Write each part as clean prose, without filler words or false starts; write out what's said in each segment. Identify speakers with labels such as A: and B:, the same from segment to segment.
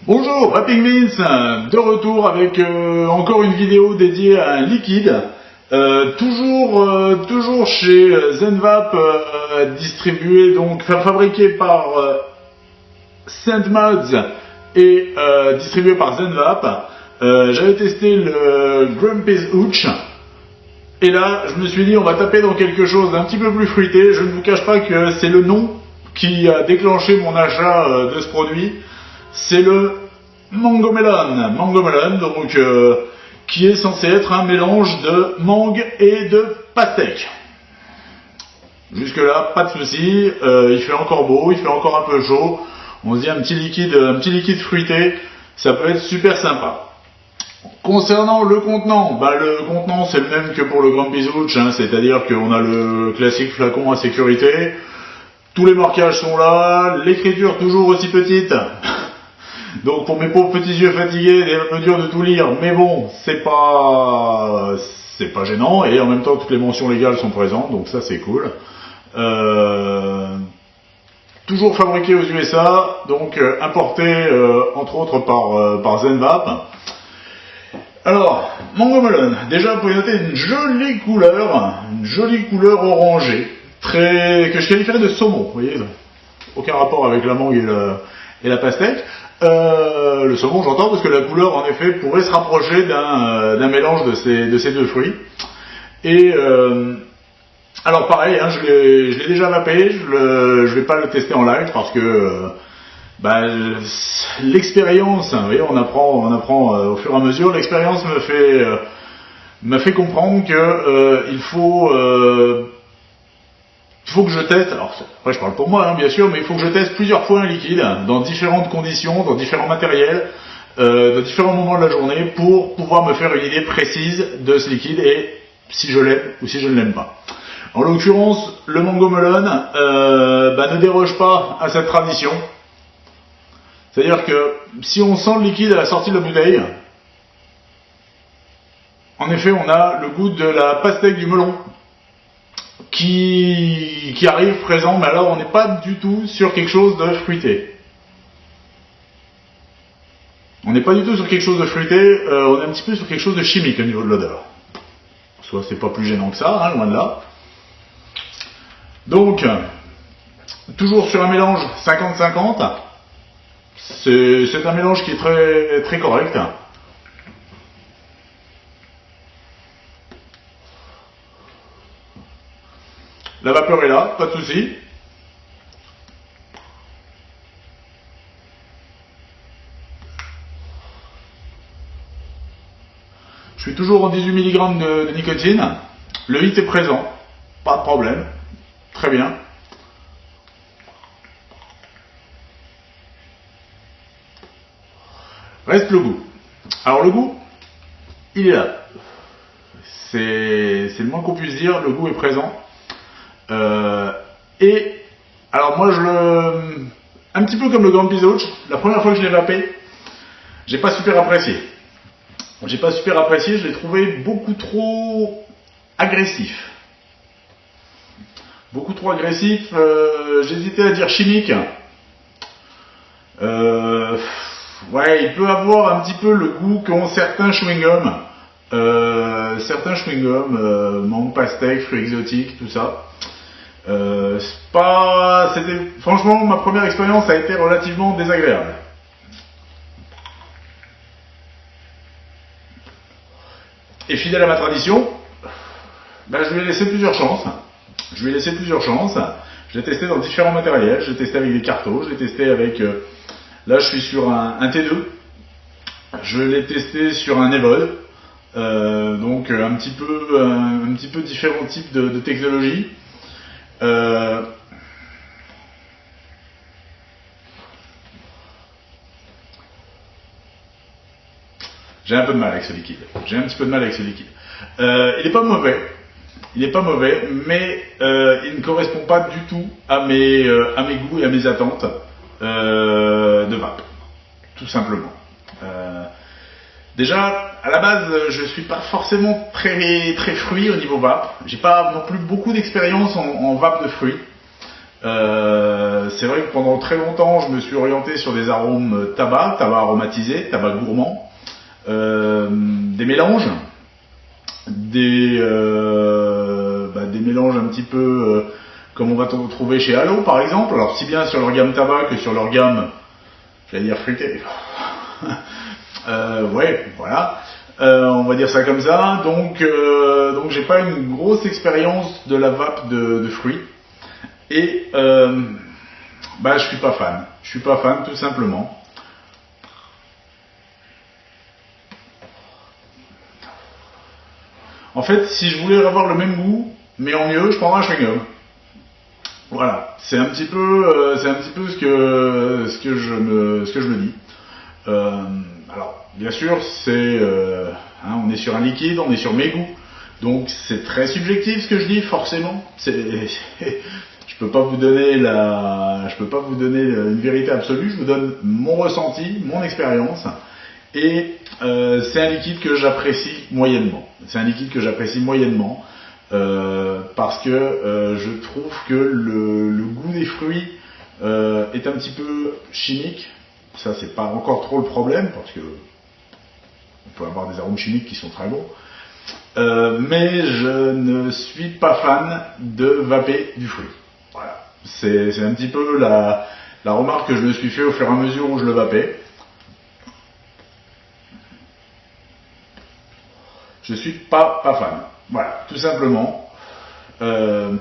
A: Bonjour, Vaping Vince, de retour avec encore une vidéo dédiée à un liquide, toujours chez Zenvap, distribué donc fabriqué par ScentMods et distribué par Zenvap. J'avais testé le Grumpy's Hooch et là je me suis dit on va taper dans quelque chose d'un petit peu plus fruité. Je ne vous cache pas que c'est le nom qui a déclenché mon achat de ce produit. C'est le Mango Melon, donc qui est censé être un mélange de mangue et de pastèque. Jusque là, pas de souci. Il fait encore beau, il fait encore un peu chaud. On se dit un petit liquide fruité, ça peut être super sympa. Concernant le contenant, le contenant c'est le même que pour le Grumpy's Hooch, c'est-à-dire qu'on a le classique flacon à sécurité. Tous les marquages sont là, l'écriture toujours aussi petite. Donc pour mes pauvres petits yeux fatigués, il est un peu dur de tout lire, mais bon, c'est pas gênant, et en même temps toutes les mentions légales sont présentes, donc ça c'est cool. Toujours fabriqué aux USA, donc importé entre autres par Zenvap. Alors, Mango Melon, déjà vous pouvez noter une jolie couleur orangée, que je qualifierais de saumon, vous voyez, aucun rapport avec la mangue et la pastèque. Le saumon j'entends parce que la couleur en effet pourrait se rapprocher d'un mélange de ces deux fruits. Et alors pareil, je l'ai déjà vapé, je vais pas le tester en live parce que l'expérience, vous voyez, on apprend au fur et à mesure. L'expérience m'a fait comprendre que il faut que je teste, alors après je parle pour moi bien sûr, mais il faut que je teste plusieurs fois un liquide, dans différentes conditions, dans différents matériels, dans différents moments de la journée, pour pouvoir me faire une idée précise de ce liquide et si je l'aime ou si je ne l'aime pas. En l'occurrence, le Mango Melon ne déroge pas à cette tradition. C'est-à-dire que si on sent le liquide à la sortie de la bouteille, en effet on a le goût de la pastèque du melon qui arrive présent, mais alors on n'est pas du tout sur quelque chose de fruité. On n'est pas du tout sur quelque chose de fruité, on est un petit peu sur quelque chose de chimique au niveau de l'odeur. Soit c'est pas plus gênant que ça, loin de là. Donc, toujours sur un mélange 50-50, c'est un mélange qui est très, très correct. La vapeur est là, pas de souci. Je suis toujours en 18 mg de nicotine. Le hit est présent, pas de problème. Très bien. Reste le goût. Alors le goût, il est là. C'est le moins qu'on puisse dire, le goût est présent. Et alors moi un petit peu comme le Grumpy's Hooch, la première fois que je l'ai vapé, j'ai pas super apprécié. Je l'ai trouvé beaucoup trop agressif. J'hésitais à dire chimique. Ouais, il peut avoir un petit peu le goût qu'ont certains chewing-gums. Mangue, pastèque, fruits exotiques, tout ça. Franchement, ma première expérience a été relativement désagréable. Et fidèle à ma tradition, je lui ai laissé plusieurs chances. Je l'ai testé dans différents matériels. Je l'ai testé avec des cartos, je l'ai testé avec... là, je suis sur un T2. Je l'ai testé sur un Evol. Donc un petit peu différents types de technologies. J'ai un peu de mal avec ce liquide. Il n'est pas mauvais, mais il ne correspond pas du tout à mes goûts et à mes attentes de vape, tout simplement. Déjà, à la base, je suis pas forcément très fruit au niveau vape. J'ai pas non plus beaucoup d'expérience en vape de fruits. C'est vrai que pendant très longtemps, je me suis orienté sur des arômes tabac aromatisé, tabac gourmand, des mélanges, des mélanges un petit peu comme on va trouver chez Halo par exemple, alors si bien sur leur gamme tabac que sur leur gamme, j'allais dire fruité. Ouais, voilà. On va dire ça comme ça. Donc j'ai pas une grosse expérience de la vape de fruits. Et je suis pas fan. Je suis pas fan tout simplement. En fait, si je voulais avoir le même goût, mais en mieux, je prendrais un chewing-gum. Voilà, c'est un petit peu ce que je me dis. Alors, bien sûr, on est sur un liquide, on est sur mes goûts, donc c'est très subjectif ce que je dis, forcément. Je peux pas vous donner une vérité absolue. Je vous donne mon ressenti, mon expérience, et c'est un liquide que j'apprécie moyennement. Parce que je trouve que le goût des fruits est un petit peu chimique. Ça, c'est pas encore trop le problème, parce que on peut avoir des arômes chimiques qui sont très bons. Mais je ne suis pas fan de vaper du fruit. Voilà. C'est un petit peu la remarque que je me suis fait au fur et à mesure où je le vapais. Je suis pas fan. Voilà, tout simplement. Je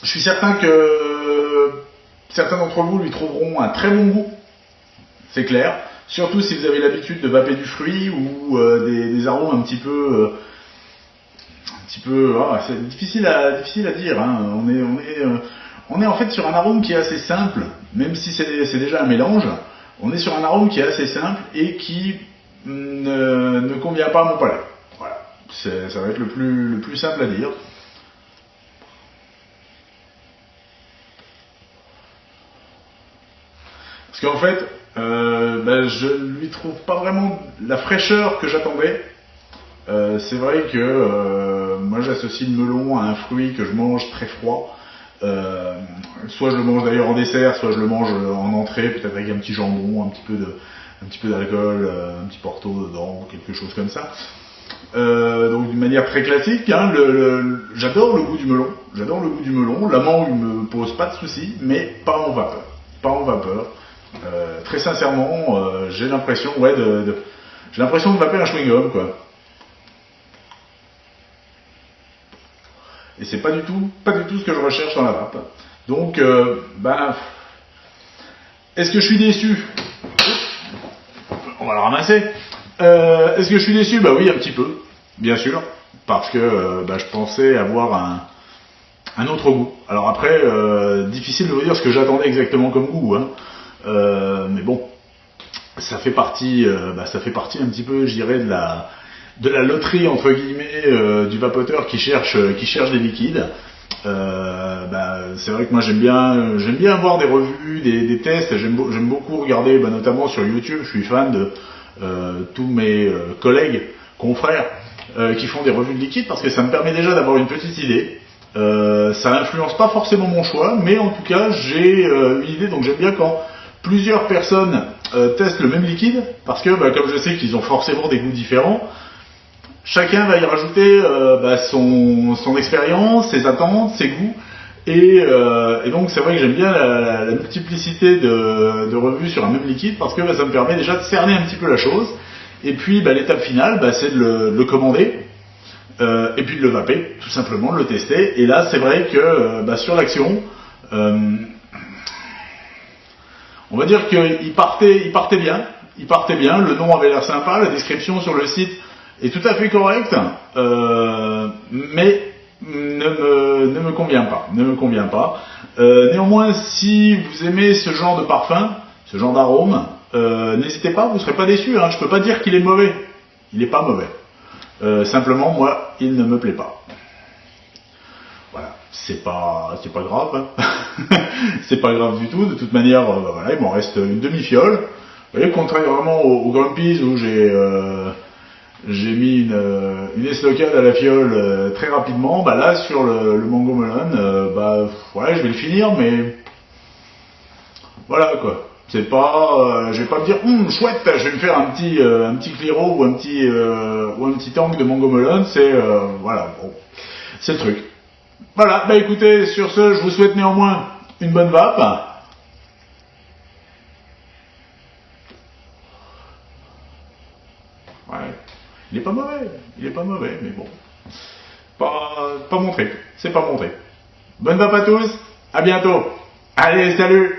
A: suis certain que certains d'entre vous lui trouveront un très bon goût, c'est clair. Surtout si vous avez l'habitude de vaper du fruit ou des arômes un petit peu, c'est difficile à dire. Hein. On est en fait sur un arôme qui est assez simple, même si c'est déjà un mélange. On est sur un arôme qui est assez simple et qui ne convient pas à mon palais. Voilà, ça va être le plus simple à dire. Parce qu'en fait, je lui trouve pas vraiment la fraîcheur que j'attendais. C'est vrai que moi j'associe le melon à un fruit que je mange très froid. Soit je le mange d'ailleurs en dessert, soit je le mange en entrée, peut-être avec un petit jambon, un petit peu d'alcool, un petit porto dedans, quelque chose comme ça. Donc d'une manière très classique, hein, j'adore le goût du melon. La mangue me pose pas de soucis, mais pas en vapeur. Très sincèrement, j'ai l'impression de vaper un chewing-gum, quoi. Et c'est pas du tout ce que je recherche dans la vape. Donc, est-ce que je suis déçu? On va le ramasser. Est-ce que je suis déçu? Bah oui, un petit peu, bien sûr, parce que je pensais avoir un autre goût. Alors après, difficile de vous dire ce que j'attendais exactement comme goût, hein. Mais bon, ça fait partie un petit peu, je dirais, de la loterie entre guillemets du vapoteur qui cherche des liquides. C'est vrai que moi j'aime bien voir des revues, des tests. J'aime beaucoup regarder, notamment sur YouTube. Je suis fan de tous mes collègues, confrères, qui font des revues de liquides, parce que ça me permet déjà d'avoir une petite idée. Ça influence pas forcément mon choix, mais en tout cas j'ai une idée. Donc j'aime bien quand plusieurs personnes testent le même liquide, parce que comme je sais qu'ils ont forcément des goûts différents, chacun va y rajouter son expérience, ses attentes, ses goûts, et donc c'est vrai que j'aime bien la multiplicité de revues sur un même liquide, parce que ça me permet déjà de cerner un petit peu la chose. Et puis l'étape finale, c'est de le commander, et puis de le vaper, tout simplement, de le tester. Et là c'est vrai que sur l'action, on va dire qu'il partait bien, le nom avait l'air sympa, la description sur le site est tout à fait correcte, mais ne me convient pas. Néanmoins, si vous aimez ce genre de parfum, ce genre d'arôme, n'hésitez pas, vous ne serez pas déçus, hein. Je peux pas dire qu'il est mauvais, il n'est pas mauvais. Simplement, moi, il ne me plaît pas. Voilà, c'est pas grave, hein. C'est pas grave du tout. De toute manière, il m'en reste une demi-fiole. Vous voyez, contrairement au Grumpy's où j'ai j'ai mis une estocade à la fiole très rapidement. Bah là, sur le mango melon, ouais, je vais le finir, mais voilà quoi. C'est pas, je vais pas me dire, chouette, je vais me faire un petit Cliro ou un petit tank de mango melon. C'est, voilà, bon, c'est le truc. Voilà, bah écoutez, sur ce, je vous souhaite néanmoins une bonne vape. Ouais, il est pas mauvais, mais bon, pas mon truc, c'est pas mon truc. Bonne vape à tous, à bientôt. Allez, salut.